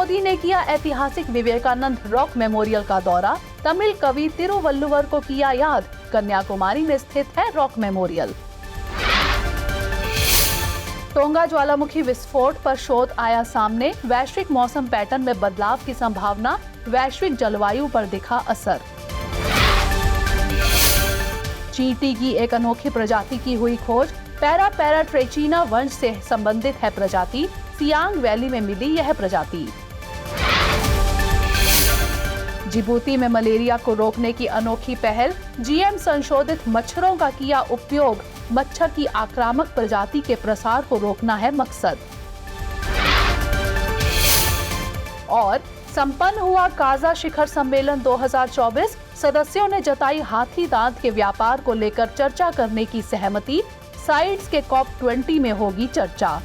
मोदी ने किया ऐतिहासिक विवेकानंद रॉक मेमोरियल का दौरा, तमिल कवि तिरुवल्लुवर को किया याद, कन्याकुमारी में स्थित है रॉक मेमोरियल। टोंगा ज्वालामुखी विस्फोट पर शोध आया सामने, वैश्विक मौसम पैटर्न में बदलाव की संभावना, वैश्विक जलवायु पर दिखा असर। चींटी की एक अनोखी प्रजाति की हुई खोज, पैराट्रेचिना वंश से संबंधित है प्रजाति, सियांग वैली में मिली यह प्रजाति। जिबूती में मलेरिया को रोकने की अनोखी पहल, जीएम संशोधित मच्छरों का किया उपयोग, मच्छर की आक्रामक प्रजाति के प्रसार को रोकना है मकसद। और संपन्न हुआ काजा शिखर सम्मेलन 2024, सदस्यों ने जताई हाथी दांत के व्यापार को लेकर चर्चा करने की सहमति, साइट्स के COP20 में होगी चर्चा।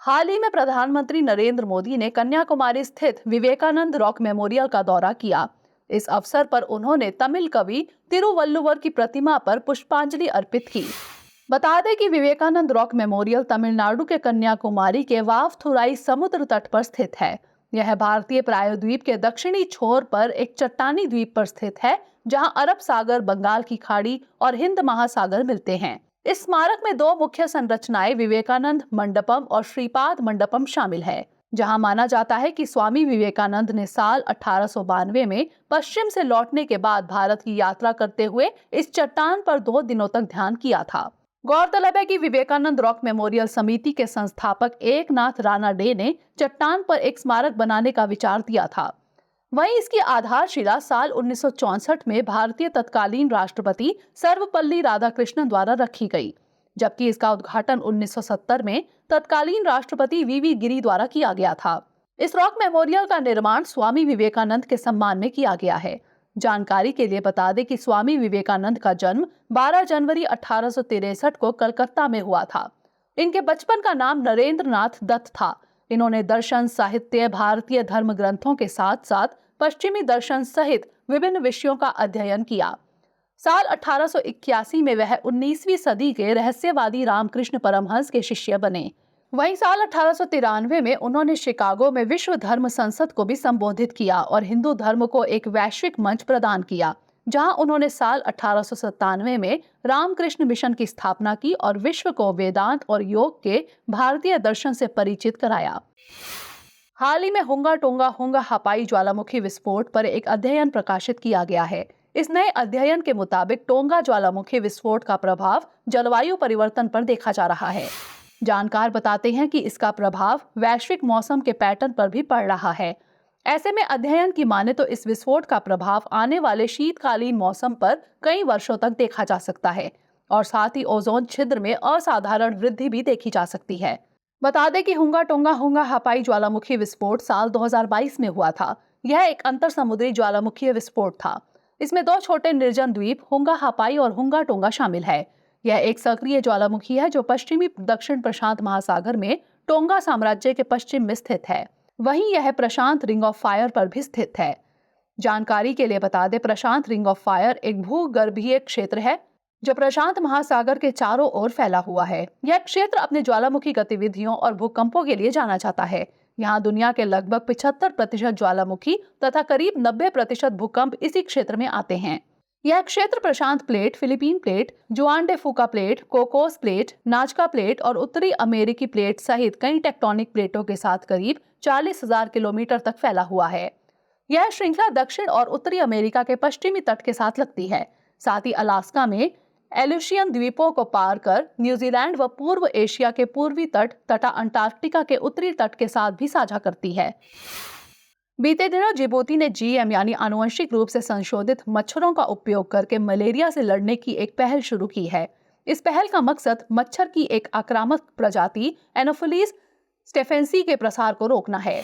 हाल ही में प्रधानमंत्री नरेंद्र मोदी ने कन्याकुमारी स्थित विवेकानंद रॉक मेमोरियल का दौरा किया। इस अवसर पर उन्होंने तमिल कवि तिरुवल्लुवर की प्रतिमा पर पुष्पांजलि अर्पित की। बता दें कि विवेकानंद रॉक मेमोरियल तमिलनाडु के कन्याकुमारी के वावथुराई समुद्र तट पर स्थित है। यह भारतीय प्रायद्वीप के दक्षिणी छोर पर एक चट्टानी द्वीप पर स्थित है, जहां अरब सागर, बंगाल की खाड़ी और हिंद महासागर मिलते हैं। इस स्मारक में दो मुख्य संरचनाएं विवेकानंद मंडपम और श्रीपाद मंडपम शामिल है, जहां माना जाता है कि स्वामी विवेकानंद ने साल 1892 में पश्चिम से लौटने के बाद भारत की यात्रा करते हुए इस चट्टान पर 2 दिनों तक ध्यान किया था। गौरतलब है कि विवेकानंद रॉक मेमोरियल समिति के संस्थापक एकनाथ राणा डे ने चट्टान पर एक स्मारक बनाने का विचार दिया था। वहीं इसकी आधारशिला साल 1964 में भारतीय तत्कालीन राष्ट्रपति सर्वपल्ली राधाकृष्णन द्वारा रखी गई, जबकि इसका उद्घाटन 1970 में तत्कालीन राष्ट्रपति वीवी गिरी द्वारा किया गया था। इस रॉक मेमोरियल का निर्माण स्वामी विवेकानंद के सम्मान में किया गया है। जानकारी के लिए बता दें कि स्वामी विवेकानंद का जन्म 12 जनवरी 1863 को कलकत्ता में हुआ था। इनके बचपन का नाम नरेंद्र नाथ दत्त था। इन्होंने दर्शन, साहित्य, भारतीय धर्म ग्रंथों के साथ साथ पश्चिमी दर्शन सहित विभिन्न विषयों का अध्ययन किया। साल 1881 में वह 19वीं सदी के रहस्यवादी रामकृष्ण परमहंस के शिष्य बने। वहीं साल 1893 में उन्होंने शिकागो में विश्व धर्म संसद को भी संबोधित किया और हिंदू धर्म को एक वैश्विक मंच प्रदान किया, जहां उन्होंने साल 1897 में रामकृष्ण मिशन की स्थापना की और विश्व को वेदांत और योग के भारतीय दर्शन से परिचित कराया। हाल ही में हुंगा टोंगा हुंगा हापाई ज्वालामुखी विस्फोट पर एक अध्ययन प्रकाशित किया गया है। इस नए अध्ययन के मुताबिक टोंगा ज्वालामुखी विस्फोट का प्रभाव जलवायु परिवर्तन पर देखा जा रहा है। जानकार बताते हैं कि इसका प्रभाव वैश्विक मौसम के पैटर्न पर भी पड़ रहा है। ऐसे में अध्ययन की माने तो इस विस्फोट का प्रभाव आने वाले शीतकालीन मौसम पर कई वर्षों तक देखा जा सकता है और साथ ही ओजोन छिद्र में असाधारण वृद्धि भी देखी जा सकती है। बता दें कि हुंगा टोंगा हुंगा हापाई ज्वालामुखी विस्फोट साल 2022 में हुआ था। यह एक अंतर समुद्री ज्वालामुखी विस्फोट था। इसमें 2 छोटे निर्जन द्वीप हुंगा हापाई और हुंगा टोंगा शामिल है। यह एक सक्रिय ज्वालामुखी है जो पश्चिमी दक्षिण प्रशांत महासागर में टोंगा साम्राज्य के पश्चिम में स्थित है। वहीं यह प्रशांत रिंग ऑफ फायर पर भी स्थित है। जानकारी के लिए बता दें, प्रशांत रिंग ऑफ फायर एक भूगर्भीय क्षेत्र है जो प्रशांत महासागर के चारों ओर फैला हुआ है। यह क्षेत्र अपने ज्वालामुखी गतिविधियों और भूकंपों के लिए जाना जाता है। यहाँ दुनिया के लगभग 75% ज्वालामुखी तथा करीब 90% भूकंप इसी क्षेत्र में आते हैं। यह क्षेत्र प्रशांत प्लेट, फिलीपीन प्लेट, जुआन डे फूका प्लेट, कोकोस प्लेट, नाजका प्लेट और उत्तरी अमेरिकी प्लेट सहित कई टेक्टोनिक प्लेटों के साथ करीब 40,000 किलोमीटर तक फैला हुआ है। यह श्रृंखला दक्षिण और उत्तरी अमेरिका के पश्चिमी तट के साथ लगती है। साथ ही अलास्का में एल्यूशियन द्वीपों को पार कर न्यूजीलैंड व पूर्व एशिया के पूर्वी तट तथा अंटार्कटिका के उत्तरी तट के साथ भी साझा करती है। बीते दिनों जिबूती ने जीएम यानी आनुवंशिक रूप से संशोधित मच्छरों का उपयोग करके मलेरिया से लड़ने की एक पहल शुरू की है। इस पहल का मकसद मच्छर की एक आक्रामक प्रजाति एनोफिलीज स्टेफेंसी के प्रसार को रोकना है।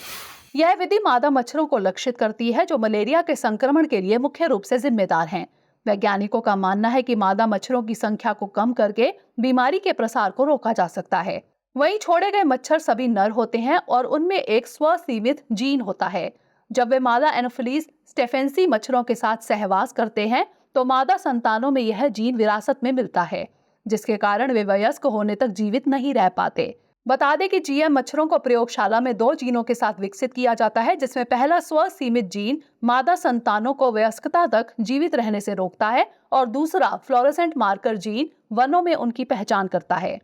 यह विधि मादा मच्छरों को लक्षित करती है जो मलेरिया के संक्रमण के लिए मुख्य रूप से जिम्मेदार हैं। वैज्ञानिकों का मानना है कि मादा मच्छरों की संख्या को कम करके बीमारी के प्रसार को रोका जा सकता है। वहीं छोड़े गए मच्छर सभी नर होते हैं और उनमें एक स्वसीमित जीन होता है। जब वे मादा एनोफिलीज स्टेफेंसी मच्छरों के साथ सहवास करते हैं तो मादा संतानों में यह जीन विरासत में मिलता है, जिसके कारण वे वयस्क होने तक जीवित नहीं रह पाते। बता दें कि जीएम मच्छरों को प्रयोगशाला में 2 जीनों के साथ विकसित किया जाता है, जिसमें पहला स्वसीमित जीन मादा संतानों को वयस्कता तक जीवित रहने से रोकता है और दूसरा फ्लोरोसेंट मार्कर जीन वनों में उनकी पहचान करता है।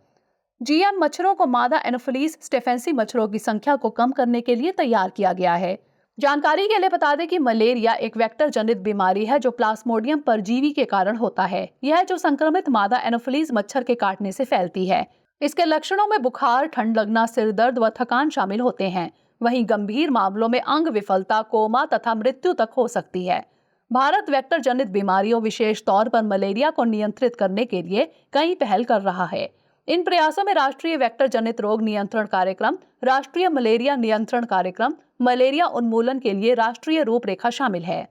जीएम मच्छरों को मादा एनोफिलीज स्टेफेंसी मच्छरों की संख्या को कम करने के लिए तैयार किया गया है। जानकारी के लिए बता दें कि मलेरिया एक वेक्टर जनित बीमारी है जो प्लाज्मोडियम परजीवी के कारण होता है। यह जो संक्रमित मादा एनोफिलीज मच्छर के काटने से फैलती है। इसके लक्षणों में बुखार, ठंड लगना, सिर दर्द व थकान शामिल होते हैं। वहीं गंभीर मामलों में अंग विफलता, कोमा तथा मृत्यु तक हो सकती है। भारत वेक्टर जनित बीमारियों, विशेष तौर पर मलेरिया को नियंत्रित करने के लिए कई पहल कर रहा है। इन प्रयासों में राष्ट्रीय वेक्टर जनित रोग नियंत्रण कार्यक्रम, राष्ट्रीय मलेरिया नियंत्रण कार्यक्रम, मलेरिया उन्मूलन के लिए राष्ट्रीय रूपरेखा शामिल है।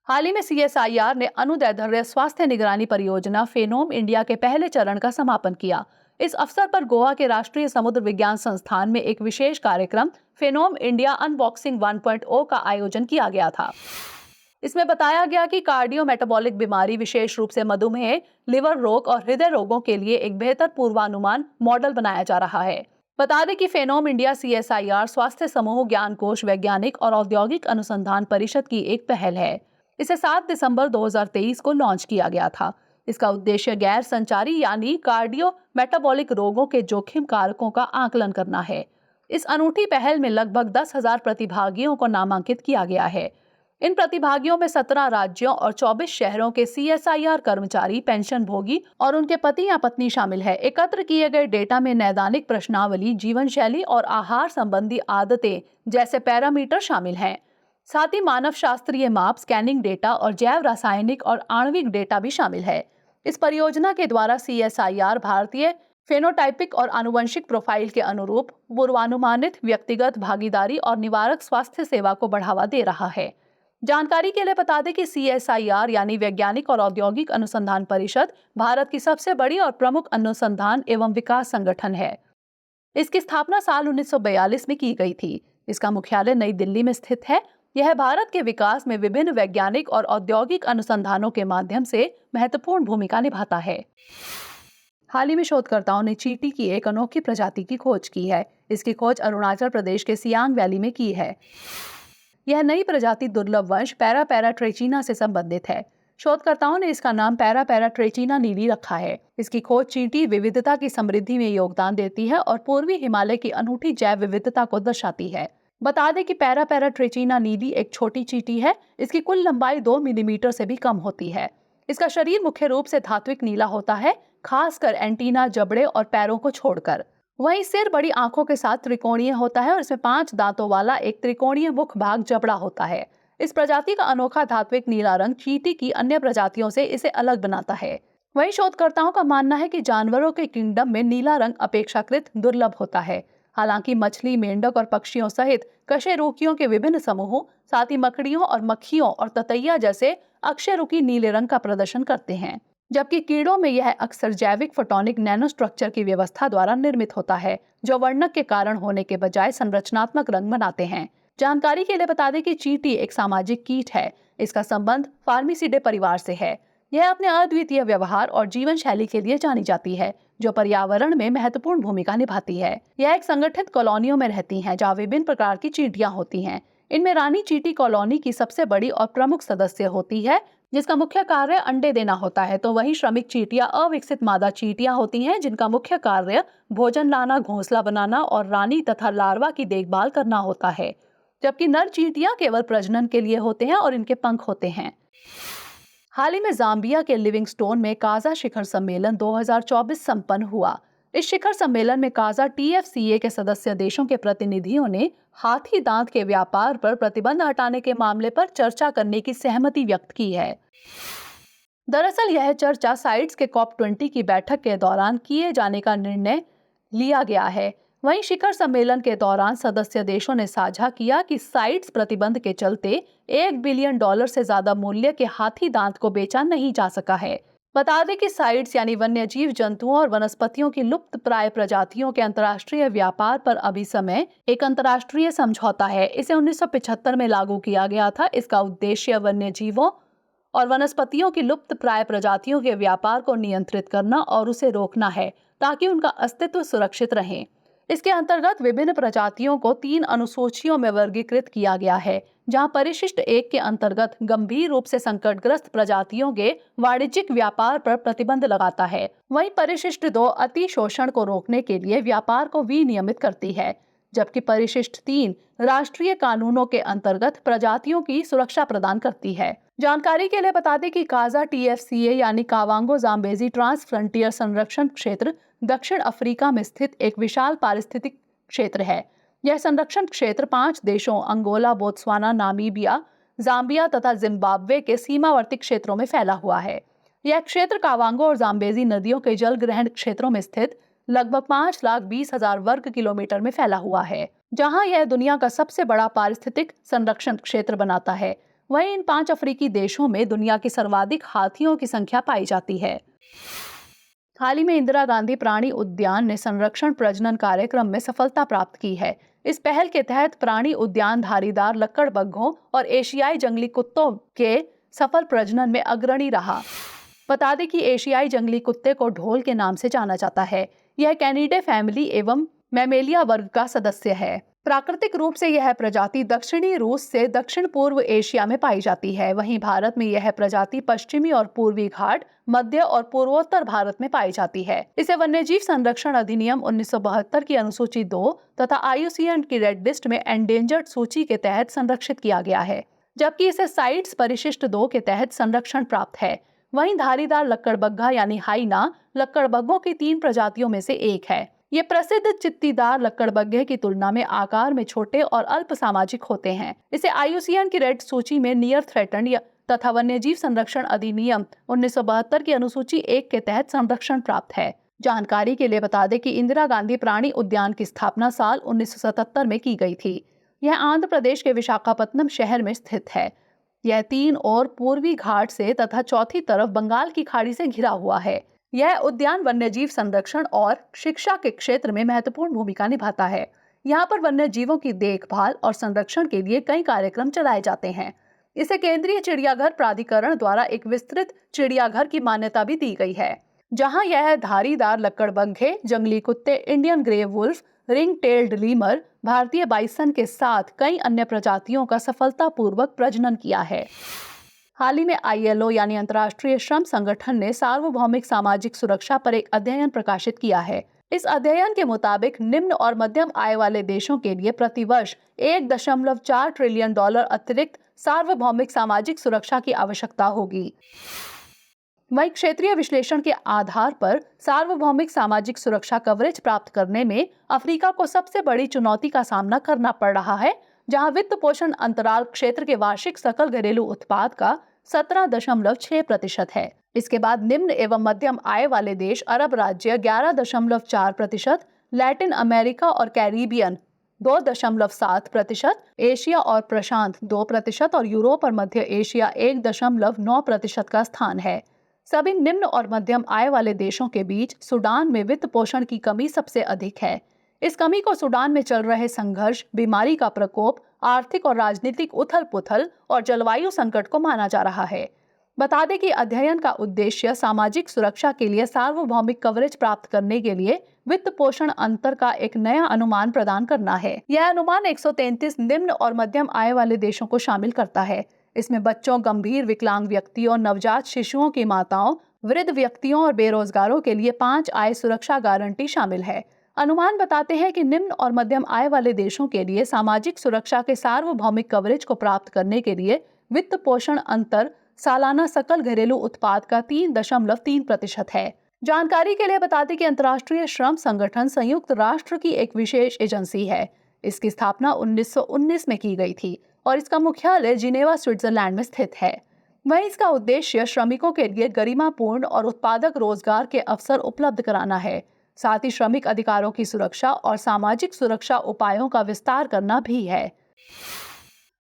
हाल ही में CSIR ने अनुदैर्ध्य स्वास्थ्य निगरानी परियोजना फेनोम इंडिया के पहले चरण का समापन किया। इस अवसर पर गोवा के राष्ट्रीय समुद्र विज्ञान संस्थान में एक विशेष कार्यक्रम फेनोम इंडिया अनबॉक्सिंग 1.0 का आयोजन किया गया था। इसमें बताया गया कि कार्डियो मेटाबॉलिक बीमारी, विशेष रूप से मधुमेह, लिवर रोग और हृदय रोगों के लिए एक बेहतर पूर्वानुमान मॉडल बनाया जा रहा है। बता दें कि फेनोम इंडिया CSIR स्वास्थ्य समूह ज्ञान कोश वैज्ञानिक और औद्योगिक अनुसंधान परिषद की एक पहल है। इसे 7 दिसंबर 2023 को लॉन्च किया गया था। इसका उद्देश्य गैर संचारी यानी कार्डियो मेटाबॉलिक रोगों के जोखिम कारकों का आकलन करना है। इस अनूठी पहल में लगभग 10,000 प्रतिभागियों को नामांकित किया गया है। इन प्रतिभागियों में 17 राज्यों और 24 शहरों के CSIR कर्मचारी, पेंशन भोगी और उनके पति या पत्नी शामिल है। एकत्र किए गए डेटा में नैदानिक प्रश्नावली, जीवन शैली और आहार संबंधी आदतें जैसे पैरामीटर शामिल हैं। साथ ही मानव शास्त्रीय माप, स्कैनिंग डेटा और जैव रासायनिक और आणविक डेटा भी शामिल है। इस परियोजना के द्वारा CSIR भारतीय फेनोटाइपिक और आनुवंशिक प्रोफाइल के अनुरूप पूर्वानुमानित व्यक्तिगत भागीदारी और निवारक स्वास्थ्य सेवा को बढ़ावा दे रहा है। जानकारी के लिए बता दें कि CSIR यानी वैज्ञानिक और औद्योगिक अनुसंधान परिषद भारत की सबसे बड़ी और प्रमुख अनुसंधान एवं विकास संगठन है। इसकी स्थापना साल 1942 में की गई थी। इसका मुख्यालय नई दिल्ली में स्थित है। यह भारत के विकास में विभिन्न वैज्ञानिक और औद्योगिक अनुसंधानों के माध्यम से महत्वपूर्ण भूमिका निभाता है। हाल ही में शोधकर्ताओं ने चींटी की एक अनोखी प्रजाति की खोज की है। इसकी खोज अरुणाचल प्रदेश के सियांग वैली में की है। यह नई प्रजाति दुर्लभ वंश पैरापैरा ट्रेचिना से संबंधित है। शोधकर्ताओं ने इसका नाम पैरापैरा ट्रेचिना नीली रखा है। इसकी खोज चींटी विविधता की समृद्धि में योगदान देती है और पूर्वी हिमालय की अनूठी जैव विविधता को दर्शाती है। बता दें कि पैरापैरा ट्रेचिना नीली एक छोटी चींटी है। इसकी कुल लंबाई 2 मिलीमीटर से भी कम होती है। इसका शरीर मुख्य रूप से धात्विक नीला होता है, खासकर एंटीना, जबड़े और पैरों को छोड़कर। वहीं सिर बड़ी आंखों के साथ त्रिकोणीय होता है और इसमें 5 दांतों वाला एक त्रिकोणीय मुख भाग जबड़ा होता है। इस प्रजाति का अनोखा धात्विक नीला रंग चींटी की अन्य प्रजातियों से इसे अलग बनाता है। वहीं शोधकर्ताओं का मानना है कि जानवरों के किंगडम में नीला रंग अपेक्षाकृत दुर्लभ होता है। हालांकि मछली, मेंढक और पक्षियों सहित कशेरुकियों के विभिन्न समूहों, साथ ही मकड़ियों और मक्खियों और ततैया जैसे अकशेरुकी नीले रंग का प्रदर्शन करते हैं, जबकि कीड़ों में यह अक्सर जैविक फोटोनिक नैनोस्ट्रक्चर की व्यवस्था द्वारा निर्मित होता है, जो वर्णक के कारण होने के बजाय संरचनात्मक रंग बनाते हैं। जानकारी के लिए बता दें कि चींटी एक सामाजिक कीट है। इसका संबंध फार्मिसीडे परिवार से है। यह अपने अद्वितीय व्यवहार और जीवन शैली के लिए जानी जाती है, जो पर्यावरण में महत्वपूर्ण भूमिका निभाती है। यह एक संगठित कॉलोनियों में रहती हैं, जहाँ विभिन्न प्रकार की चींटियां होती हैं। इनमें रानी चींटी कॉलोनी की सबसे बड़ी और प्रमुख सदस्य होती है, जिसका मुख्य कार्य अंडे देना होता है। तो वहीं श्रमिक चींटियां अविकसित मादा चींटियां होती हैं, जिनका मुख्य कार्य भोजन लाना, घोंसला बनाना और रानी तथा लार्वा की देखभाल करना होता है। जबकि नर चींटियां केवल प्रजनन के लिए होते हैं और इनके पंख होते हैं। हाल ही में जाम्बिया के लिविंगस्टोन में काजा शिखर सम्मेलन 2024 संपन्न हुआ। इस शिखर सम्मेलन में काजा TFCA के सदस्य देशों के प्रतिनिधियों ने हाथी दांत के व्यापार पर प्रतिबंध हटाने के मामले पर चर्चा करने की सहमति व्यक्त की है। दरअसल यह चर्चा साइट्स के COP20 की बैठक के दौरान किए जाने का निर्णय लिया गया है। वहीं शिखर सम्मेलन के दौरान सदस्य देशों ने साझा किया कि साइट्स प्रतिबंध के चलते $1 बिलियन से ज्यादा मूल्य के हाथी दांत को बेचा नहीं जा सका है। बता दें कि साइट्स यानी वन्य जीव जंतुओं और वनस्पतियों की लुप्त प्राय प्रजातियों के अंतर्राष्ट्रीय व्यापार पर अभी समय एक अंतर्राष्ट्रीय समझौता है। इसे 1975 में लागू किया गया था। इसका उद्देश्य वन्य जीवों और वनस्पतियों की लुप्त प्राय प्रजातियों के व्यापार को नियंत्रित करना और उसे रोकना है, ताकि उनका अस्तित्व सुरक्षित रहे। इसके अंतर्गत विभिन्न प्रजातियों को 3 अनुसूचियों में वर्गीकृत किया गया है, जहां परिशिष्ट 1 के अंतर्गत गंभीर रूप से संकटग्रस्त प्रजातियों के वाणिज्यिक व्यापार पर प्रतिबंध लगाता है। वहीं परिशिष्ट 2 अति शोषण को रोकने के लिए व्यापार को विनियमित करती है, जबकि परिशिष्ट 3 राष्ट्रीय कानूनों के अंतर्गत प्रजातियों की सुरक्षा प्रदान करती है। जानकारी के लिए बता दें कि काजा TFCA यानी कावांगो जाम्बेजी ट्रांस फ्रंटियर संरक्षण क्षेत्र दक्षिण अफ्रीका में स्थित एक विशाल पारिस्थितिक क्षेत्र है। यह संरक्षण क्षेत्र 5 देशों अंगोला, बोत्सवाना, नामीबिया, जाम्बिया तथा जिम्बाब्वे के सीमावर्ती क्षेत्रों में फैला हुआ है। यह क्षेत्र कावांगो और जाम्बेजी नदियों के जल ग्रहण क्षेत्रों में स्थित लगभग 5,20,000 वर्ग किलोमीटर में फैला हुआ है, जहां यह दुनिया का सबसे बड़ा पारिस्थितिक संरक्षण क्षेत्र बनाता है। वहीं इन 5 अफ्रीकी देशों में दुनिया की सर्वाधिक हाथियों की संख्या पाई जाती है। हाल ही में इंदिरा गांधी प्राणी उद्यान ने संरक्षण प्रजनन कार्यक्रम में सफलता प्राप्त की है। इस पहल के तहत प्राणी उद्यान धारीदार लक्कड़बग्घों और एशियाई जंगली कुत्तों के सफल प्रजनन में अग्रणी रहा। बता दें कि एशियाई जंगली कुत्ते को ढोल के नाम से जाना जाता है। यह कैनिडे फैमिली एवं मैमेलिया वर्ग का सदस्य है। प्राकृतिक रूप से यह प्रजाति दक्षिणी रूस से दक्षिण पूर्व एशिया में पाई जाती है। वहीं भारत में यह प्रजाति पश्चिमी और पूर्वी घाट, मध्य और पूर्वोत्तर भारत में पाई जाती है। इसे वन्यजीव संरक्षण अधिनियम 1972 की अनुसूची 2 तथा IUCN की रेड लिस्ट में एंडेंजर्ड सूची के तहत संरक्षित किया गया है, जबकि इसे साइट्स परिशिष्ट 2 के तहत संरक्षण प्राप्त है। वहीं धारीदार लक्कड़बग्घा यानी हाइना लक्कड़बग्घों की 3 प्रजातियों में से एक है। ये प्रसिद्ध चित्तीदार लक्कड़बग्घे की तुलना में आकार में छोटे और अल्प सामाजिक होते हैं। इसे IUCN की रेड सूची में नियर थ्रेटन्ड तथा वन्यजीव संरक्षण अधिनियम 1972 की अनुसूची 1 के तहत संरक्षण प्राप्त है। जानकारी के लिए बता दें कि इंदिरा गांधी प्राणी उद्यान की स्थापना साल 1977 में की गई थी। यह आंध्र प्रदेश के विशाखापत्तनम शहर में स्थित है। यह 3 और पूर्वी घाट से तथा चौथी तरफ बंगाल की खाड़ी से घिरा हुआ है। यह उद्यान वन्यजीव संरक्षण और शिक्षा के क्षेत्र में महत्वपूर्ण भूमिका निभाता है। यहाँ पर वन्यजीवों की देखभाल और संरक्षण के लिए कई कार्यक्रम चलाए जाते हैं। इसे केंद्रीय चिड़ियाघर प्राधिकरण द्वारा एक विस्तृत चिड़ियाघर की मान्यता भी दी गई है, जहाँ यह धारीदार लक्कड़बग्घे, जंगली कुत्ते, Indian grey wolf, ring tailed lemur, भारतीय बाइसन के साथ कई अन्य प्रजातियों का सफलतापूर्वक प्रजनन किया है। हाल ही में ILO यानी अंतर्राष्ट्रीय श्रम संगठन ने सार्वभौमिक सामाजिक सुरक्षा पर एक अध्ययन प्रकाशित किया है। इस अध्ययन के मुताबिक निम्न और मध्यम आय वाले देशों के लिए प्रतिवर्ष $1.4 ट्रिलियन अतिरिक्त सार्वभौमिक सामाजिक सुरक्षा की आवश्यकता होगी। वहीं क्षेत्रीय विश्लेषण के आधार पर सार्वभौमिक सामाजिक सुरक्षा कवरेज प्राप्त करने में अफ्रीका को सबसे बड़ी चुनौती का सामना करना पड़ रहा है, जहां वित्त पोषण अंतराल क्षेत्र के वार्षिक सकल घरेलू उत्पाद का 17.6% है। इसके बाद निम्न एवं मध्यम आय वाले देश अरब राज्य 11.4%, लैटिन अमेरिका और कैरिबियन 2.7%, एशिया और प्रशांत 2% और यूरोप और मध्य एशिया 1.9% का स्थान है। सभी निम्न और मध्यम आय वाले देशों के बीच सूडान में वित्त पोषण की कमी सबसे अधिक है। इस कमी को सूडान में चल रहे संघर्ष, बीमारी का प्रकोप, आर्थिक और राजनीतिक उथल-पुथल और जलवायु संकट को माना जा रहा है। बता दें कि अध्ययन का उद्देश्य सामाजिक सुरक्षा के लिए सार्वभौमिक कवरेज प्राप्त करने के लिए वित्त पोषण अंतर का एक नया अनुमान प्रदान करना है। यह अनुमान 133 निम्न और मध्यम आय वाले देशों को शामिल करता है। इसमें बच्चों, गंभीर विकलांग व्यक्तियों, नवजात शिशुओं की माताओं, वृद्ध व्यक्तियों और बेरोजगारों के लिए 5 आय सुरक्षा गारंटी शामिल है। अनुमान बताते हैं कि निम्न और मध्यम आय वाले देशों के लिए सामाजिक सुरक्षा के सार्वभौमिक कवरेज को प्राप्त करने के लिए वित्त पोषण अंतर सालाना सकल घरेलू उत्पाद का 3.3% है। जानकारी के लिए बता दें कि अंतर्राष्ट्रीय श्रम संगठन संयुक्त राष्ट्र की एक विशेष एजेंसी है। इसकी स्थापना 1919 में की गई थी और इसका मुख्यालय जिनेवा, स्विट्जरलैंड में स्थित है। वहीं इसका उद्देश्य श्रमिकों के लिए गरिमापूर्ण और उत्पादक रोजगार के अवसर उपलब्ध कराना है। साथ ही श्रमिक अधिकारों की सुरक्षा और सामाजिक सुरक्षा उपायों का विस्तार करना भी है।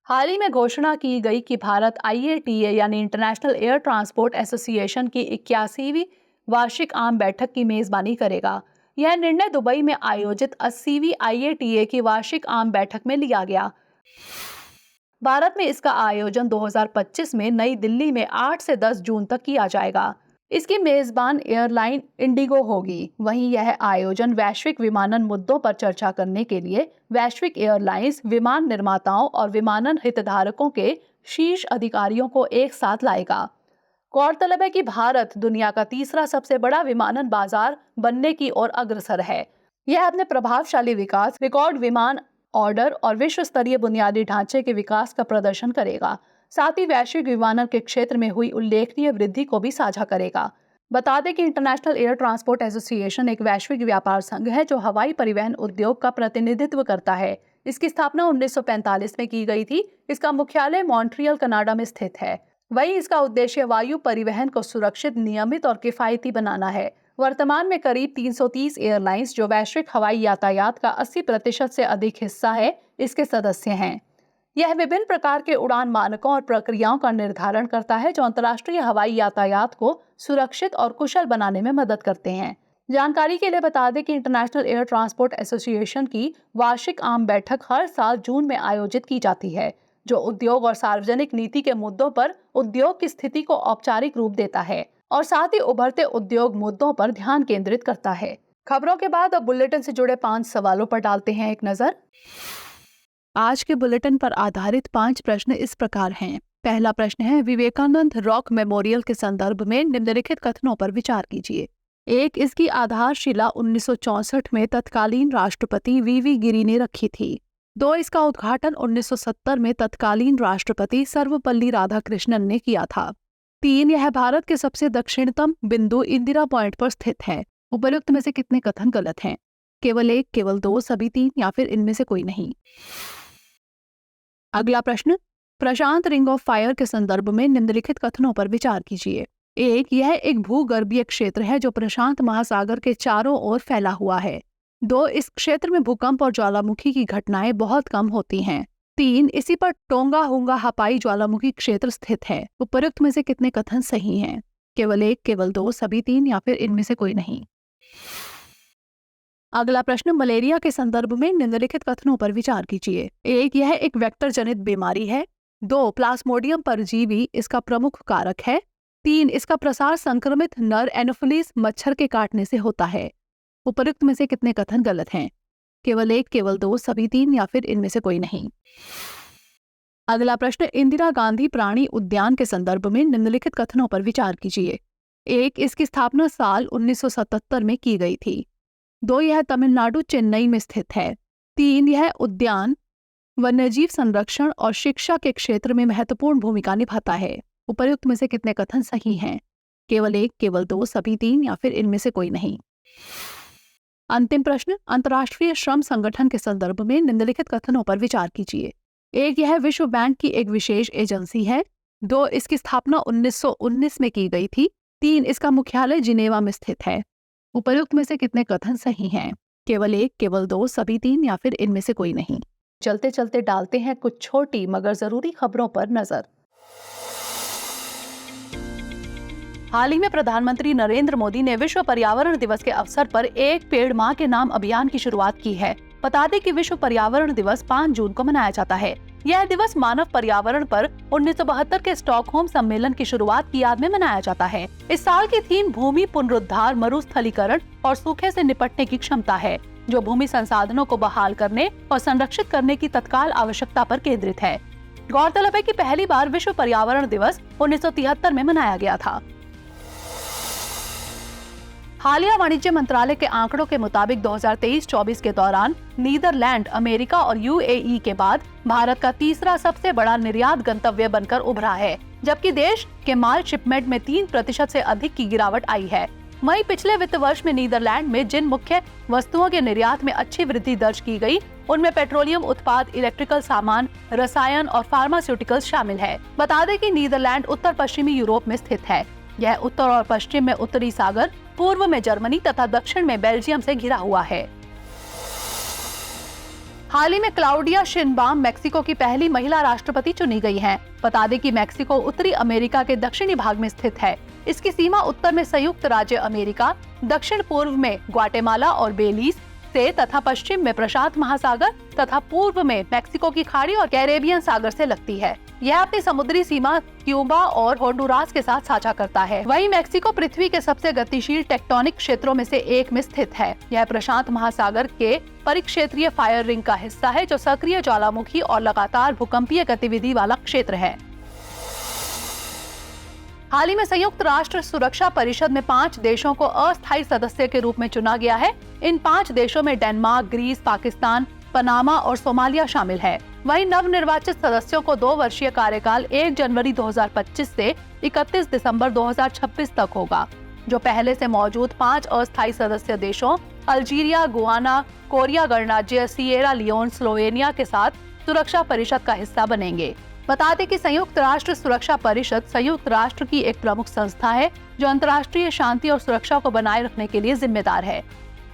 हाल ही में घोषणा की गई कि भारत IATA यानी इंटरनेशनल एयर ट्रांसपोर्ट एसोसिएशन की 81वीं वार्षिक आम बैठक की मेजबानी करेगा। यह निर्णय दुबई में आयोजित 80वीं IATA की वार्षिक आम बैठक में लिया गया। भारत में इसका आयोजन 2025 में नई दिल्ली में 8 से 10 जून तक किया जाएगा। इसकी मेजबान एयरलाइन इंडिगो होगी। वहीं यह आयोजन वैश्विक विमानन मुद्दों पर चर्चा करने के लिए वैश्विक एयरलाइंस, विमान निर्माताओं और विमानन हितधारकों के शीर्ष अधिकारियों को एक साथ लाएगा। गौरतलब है कि भारत दुनिया का तीसरा सबसे बड़ा विमानन बाजार बनने की ओर अग्रसर है। यह अपने प्रभावशाली विकास, रिकॉर्ड विमान ऑर्डर और विश्व स्तरीय बुनियादी ढांचे के विकास का प्रदर्शन करेगा। साथ ही वैश्विक विमानन के क्षेत्र में हुई उल्लेखनीय वृद्धि को भी साझा करेगा। बता दें कि इंटरनेशनल एयर ट्रांसपोर्ट एसोसिएशन एक वैश्विक व्यापार संघ है जो हवाई परिवहन उद्योग का प्रतिनिधित्व करता है। इसकी स्थापना 1945 में की गई थी। इसका मुख्यालय मॉन्ट्रियल, कनाडा में स्थित है। वहीं इसका उद्देश्य वायु परिवहन को सुरक्षित, नियमित और किफायती बनाना है। वर्तमान में करीब 330 एयरलाइंस, जो वैश्विक हवाई यातायात का 80% से अधिक हिस्सा है, इसके सदस्य हैं। यह विभिन्न प्रकार के उड़ान मानकों और प्रक्रियाओं का निर्धारण करता है जो अंतर्राष्ट्रीय हवाई यातायात को सुरक्षित और कुशल बनाने में मदद करते हैं। जानकारी के लिए बता दें कि इंटरनेशनल एयर ट्रांसपोर्ट एसोसिएशन की वार्षिक आम बैठक हर साल जून में आयोजित की जाती है, जो उद्योग और सार्वजनिक नीति के मुद्दों पर उद्योग की स्थिति को औपचारिक रूप देता है और साथ ही उभरते उद्योग मुद्दों पर ध्यान केंद्रित करता है। खबरों के बाद अब बुलेटिन से जुड़े 5 सवालों पर डालते हैं एक नजर। आज के बुलेटिन पर आधारित 5 प्रश्न इस प्रकार हैं। पहला प्रश्न है, विवेकानंद रॉक मेमोरियल के संदर्भ में निम्नलिखित कथनों पर विचार कीजिए। 1. इसकी आधारशिला 1964 में तत्कालीन राष्ट्रपति VV गिरि ने रखी थी। 2. इसका उद्घाटन 1970 में तत्कालीन राष्ट्रपति सर्वपल्ली राधाकृष्णन ने किया था। 3. यह भारत के सबसे दक्षिणतम बिंदु इंदिरा पॉइंट पर स्थित है। उपर्युक्त में से कितने कथन गलत हैं? केवल 1, केवल 2, सभी 3 या फिर इनमें से कोई नहीं। अगला प्रश्न, प्रशांत रिंग ऑफ फायर के संदर्भ में निम्नलिखित कथनों पर विचार कीजिए। 1. यह एक भूगर्भीय क्षेत्र है जो प्रशांत महासागर के चारों ओर फैला हुआ है। 2. इस क्षेत्र में भूकंप और ज्वालामुखी की घटनाएं बहुत कम होती हैं। 3. इसी पर टोंगा हुंगा हपाई ज्वालामुखी क्षेत्र स्थित है। उपर्युक्त में से कितने कथन सही हैं? केवल 1, केवल 2, सभी 3 या फिर इनमें से कोई नहीं। अगला प्रश्न, मलेरिया के संदर्भ में निम्नलिखित कथनों पर विचार कीजिए। 1. यह एक वेक्टर जनित बीमारी है। 2. प्लाज्मोडियम परजीवी इसका प्रमुख कारक है। 3. इसका प्रसार संक्रमित नर एनोफिलीज मच्छर के काटने से होता है। उपर्युक्त में से कितने कथन गलत हैं? केवल 1, केवल 2, सभी 3 या फिर इनमें से कोई नहीं। अगला प्रश्न, इंदिरा गांधी प्राणी उद्यान के संदर्भ में निम्नलिखित कथनों पर विचार कीजिए। 1. इसकी स्थापना साल 1977 में की गई थी। 2. यह तमिलनाडु, चेन्नई में स्थित है। 3. यह उद्यान वन्यजीव संरक्षण और शिक्षा के क्षेत्र में महत्वपूर्ण भूमिका निभाता है। उपर्युक्त में से कितने कथन सही हैं? केवल 1, केवल 2, सभी 3 या फिर इनमें से कोई नहीं। अंतिम प्रश्न, अंतर्राष्ट्रीय श्रम संगठन के संदर्भ में निम्नलिखित कथनों पर विचार कीजिए। 1. यह विश्व बैंक की एक विशेष एजेंसी है। 2. इसकी स्थापना 1919 में की गई थी। 3. इसका मुख्यालय जिनेवा में स्थित है। उपर्युक्त में से कितने कथन सही हैं? केवल 1, केवल 2, सभी 3 या फिर इनमें से कोई नहीं। चलते चलते डालते हैं कुछ छोटी मगर जरूरी खबरों पर नजर। हाल ही में प्रधानमंत्री नरेंद्र मोदी ने विश्व पर्यावरण दिवस के अवसर पर एक पेड़ मां के नाम अभियान की शुरुआत की है। बता दें कि विश्व पर्यावरण दिवस 5 जून को मनाया जाता है। यह दिवस मानव पर्यावरण पर 1972 के स्टॉकहोम सम्मेलन की शुरुआत की याद में मनाया जाता है। इस साल की थीम भूमि पुनरुद्धार, मरुस्थलीकरण और सूखे से निपटने की क्षमता है, जो भूमि संसाधनों को बहाल करने और संरक्षित करने की तत्काल आवश्यकता पर केंद्रित है। गौरतलब है कि पहली बार विश्व पर्यावरण दिवस 1973 में मनाया गया था। हालिया वाणिज्य मंत्रालय के आंकड़ों के मुताबिक 2023-24 के दौरान नीदरलैंड, अमेरिका और UAE के बाद भारत का तीसरा सबसे बड़ा निर्यात गंतव्य बनकर उभरा है, जबकि देश के माल शिपमेंट में 3% से अधिक की गिरावट आई है। वहीं पिछले वित्त वर्ष में नीदरलैंड में जिन मुख्य वस्तुओं के निर्यात में अच्छी वृद्धि दर्ज की गई, उनमें पेट्रोलियम उत्पाद, इलेक्ट्रिकल सामान, रसायन और फार्मास्यूटिकल्स शामिल है। बता दें कि नीदरलैंड उत्तर पश्चिमी यूरोप में स्थित है। यह उत्तर और पश्चिम में उत्तरी सागर, पूर्व में जर्मनी तथा दक्षिण में बेल्जियम से घिरा हुआ है। हाल ही में क्लाउडिया शिनबाम मैक्सिको की पहली महिला राष्ट्रपति चुनी गई हैं। बता दें कि मैक्सिको उत्तरी अमेरिका के दक्षिणी भाग में स्थित है। इसकी सीमा उत्तर में संयुक्त राज्य अमेरिका, दक्षिण पूर्व में ग्वाटेमाला और बेलीज से तथा पश्चिम में प्रशांत महासागर तथा पूर्व में मैक्सिको की खाड़ी और कैरेबियन सागर से लगती है। यह अपनी समुद्री सीमा क्यूबा और होंडुरास के साथ साझा करता है। वहीं मैक्सिको पृथ्वी के सबसे गतिशील टेक्टोनिक क्षेत्रों में से एक में स्थित है। यह प्रशांत महासागर के परिक्षेत्रीय फायर रिंग का हिस्सा है, जो सक्रिय ज्वालामुखी और लगातार भूकंपीय गतिविधि वाला क्षेत्र है। हाल ही में संयुक्त राष्ट्र सुरक्षा परिषद में 5 देशों को अस्थायी सदस्य के रूप में चुना गया है। इन 5 देशों में डेनमार्क, ग्रीस, पाकिस्तान, पनामा और सोमालिया शामिल है। वहीं नवनिर्वाचित सदस्यों को 2 वर्षीय कार्यकाल 1 जनवरी 2025 से 31 दिसंबर 2026 तक होगा, जो पहले से मौजूद 5 अस्थायी सदस्य देशों अल्जीरिया, गुआना, कोरिया गणराज्य, सिएरा लियोन, स्लोवेनिया के साथ सुरक्षा परिषद का हिस्सा बनेंगे। बता दें कि संयुक्त राष्ट्र सुरक्षा परिषद संयुक्त राष्ट्र की एक प्रमुख संस्था है, जो अंतर्राष्ट्रीय शांति और सुरक्षा को बनाए रखने के लिए जिम्मेदार है।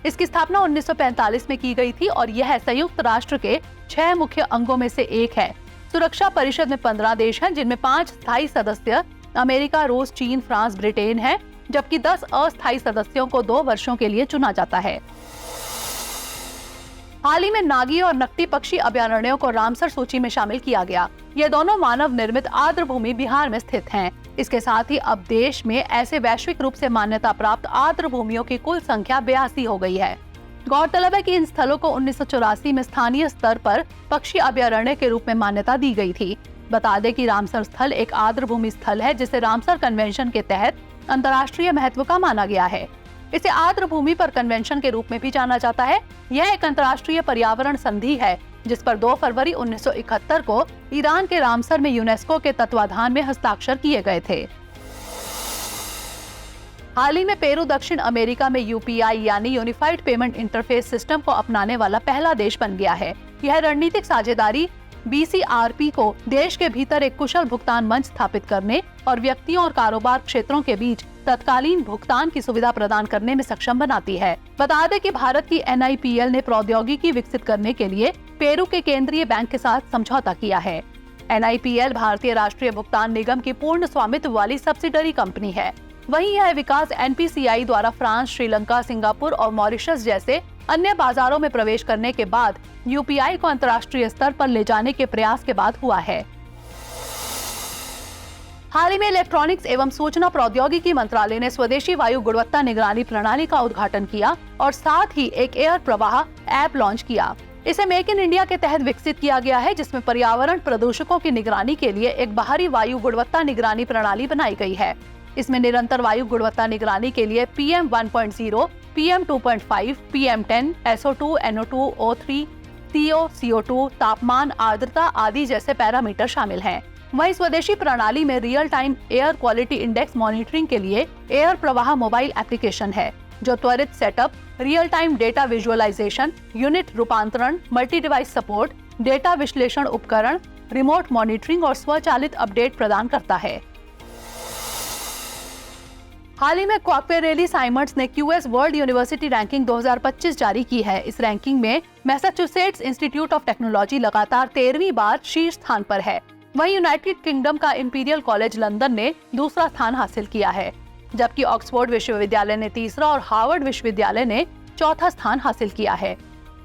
इसकी स्थापना 1945 में की गई थी और यह संयुक्त राष्ट्र के 6 मुख्य अंगों में से एक है। सुरक्षा परिषद में 15 देश हैं, जिनमें 5 स्थायी सदस्य अमेरिका, रूस, चीन, फ्रांस, ब्रिटेन है, जबकि 10 अस्थायी सदस्यों को 2 वर्षों के लिए चुना जाता है। हाल ही में नागी और नकटी पक्षी अभयारण्यों को रामसर सूची में शामिल किया गया। ये दोनों मानव निर्मित आर्द्र भूमि बिहार में स्थित हैं। इसके साथ ही अब देश में ऐसे वैश्विक रूप से मान्यता प्राप्त आर्द्र भूमियों की कुल संख्या 82 हो गई है। गौरतलब है कि इन स्थलों को 1984 में स्थानीय स्तर पर पक्षी अभयारण्य के रूप में मान्यता दी गई थी। बता दें कि रामसर स्थल एक आर्द्र भूमि स्थल है, जिसे रामसर कन्वेंशन के तहत अंतर्राष्ट्रीय महत्व का माना गया है। इसे आर्द्र भूमि पर कन्वेंशन के रूप में भी जाना जाता है। यह एक अंतर्राष्ट्रीय पर्यावरण संधि है, जिस पर 2 फरवरी 1971 को ईरान के रामसर में यूनेस्को के तत्वाधान में हस्ताक्षर किए गए थे। हाल ही में पेरू दक्षिण अमेरिका में यूपीआई यानी यूनिफाइड पेमेंट इंटरफेस सिस्टम को अपनाने वाला पहला देश बन गया है। यह रणनीतिक साझेदारी BCRP को देश के भीतर एक कुशल भुगतान मंच स्थापित करने और व्यक्तियों और कारोबार क्षेत्रों के बीच तत्कालीन भुगतान की सुविधा प्रदान करने में सक्षम बनाती है। बता दें कि भारत की NIPL ने प्रौद्योगिकी विकसित करने के लिए पेरू के केंद्रीय बैंक के साथ समझौता किया है। NIPL भारतीय राष्ट्रीय भुगतान निगम की पूर्ण स्वामित्व वाली सब्सिडरी कंपनी है। वहीं यह विकास NPCI द्वारा फ्रांस, श्रीलंका, सिंगापुर और मॉरिशस जैसे अन्य बाजारों में प्रवेश करने के बाद UPI को अंतर्राष्ट्रीय स्तर पर ले जाने के प्रयास के बाद हुआ है। हाल ही में इलेक्ट्रॉनिक्स एवं सूचना प्रौद्योगिकी मंत्रालय ने स्वदेशी वायु गुणवत्ता निगरानी प्रणाली का उद्घाटन किया और साथ ही एक एयर प्रवाह ऐप लॉन्च किया। इसे मेक इन इंडिया के तहत विकसित किया गया है, जिसमें पर्यावरण प्रदूषकों की निगरानी के लिए एक बाहरी वायु गुणवत्ता निगरानी प्रणाली बनाई गई है। इसमें निरंतर वायु गुणवत्ता निगरानी के लिए PM 1.0, PM 2.5, PM 10, SO2, NO2, O3, CO, CO2, तापमान, आर्द्रता आदि जैसे पैरामीटर शामिल हैं। वहीं स्वदेशी प्रणाली में real time air quality index monitoring के लिए एयर प्रवाह मोबाइल एप्लीकेशन है, जो त्वरित setup, real time data visualisation, unit रूपांतरण, मल्टी डिवाइस सपोर्ट, डेटा विश्लेषण उपकरण, रिमोट मॉनिटरिंग और स्वचालित अपडेट प्रदान करता है। हाल ही में क्वाक्वेरेली साइमंड्स ने QS वर्ल्ड यूनिवर्सिटी रैंकिंग 2025 जारी की है। इस रैंकिंग में मैसाचुसेट्स इंस्टीट्यूट ऑफ टेक्नोलॉजी लगातार 13वीं बार शीर्ष स्थान पर है। वहीं यूनाइटेड किंगडम का इंपीरियल कॉलेज लंदन ने दूसरा स्थान हासिल किया है, जबकि ऑक्सफोर्ड विश्वविद्यालय ने तीसरा और हार्वर्ड विश्वविद्यालय ने चौथा स्थान हासिल किया है।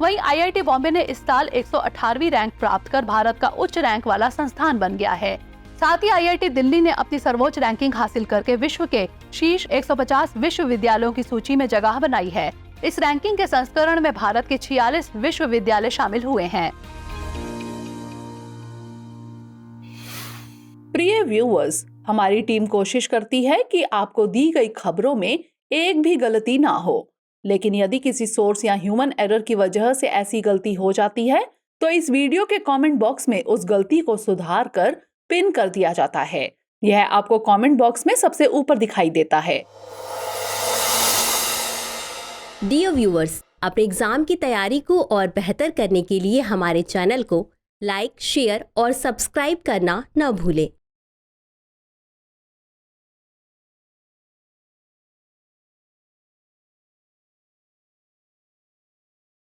वहीं IIT बॉम्बे ने इस साल 118वीं रैंक प्राप्त कर भारत का उच्च रैंक वाला संस्थान बन गया है। साथ ही IIT दिल्ली ने अपनी सर्वोच्च रैंकिंग हासिल करके विश्व के शीर्ष 150 विश्वविद्यालयों की सूची में जगह बनाई है। इस रैंकिंग के संस्करण में भारत के 46 विश्वविद्यालय शामिल हुए हैं। प्रिय व्यूअर्स, हमारी टीम कोशिश करती है कि आपको दी गई खबरों में एक भी गलती ना हो, लेकिन यदि किसी सोर्स या ह्यूमन एरर की वजह से ऐसी गलती हो जाती है तो इस वीडियो के कमेंट बॉक्स में उस गलती को सुधार कर पिन कर दिया जाता है। यह आपको कमेंट बॉक्स में सबसे ऊपर दिखाई देता है। डियर व्यूअर्स, अपने एग्जाम की तैयारी को और बेहतर करने के लिए हमारे चैनल को लाइक, शेयर और सब्सक्राइब करना न भूलें।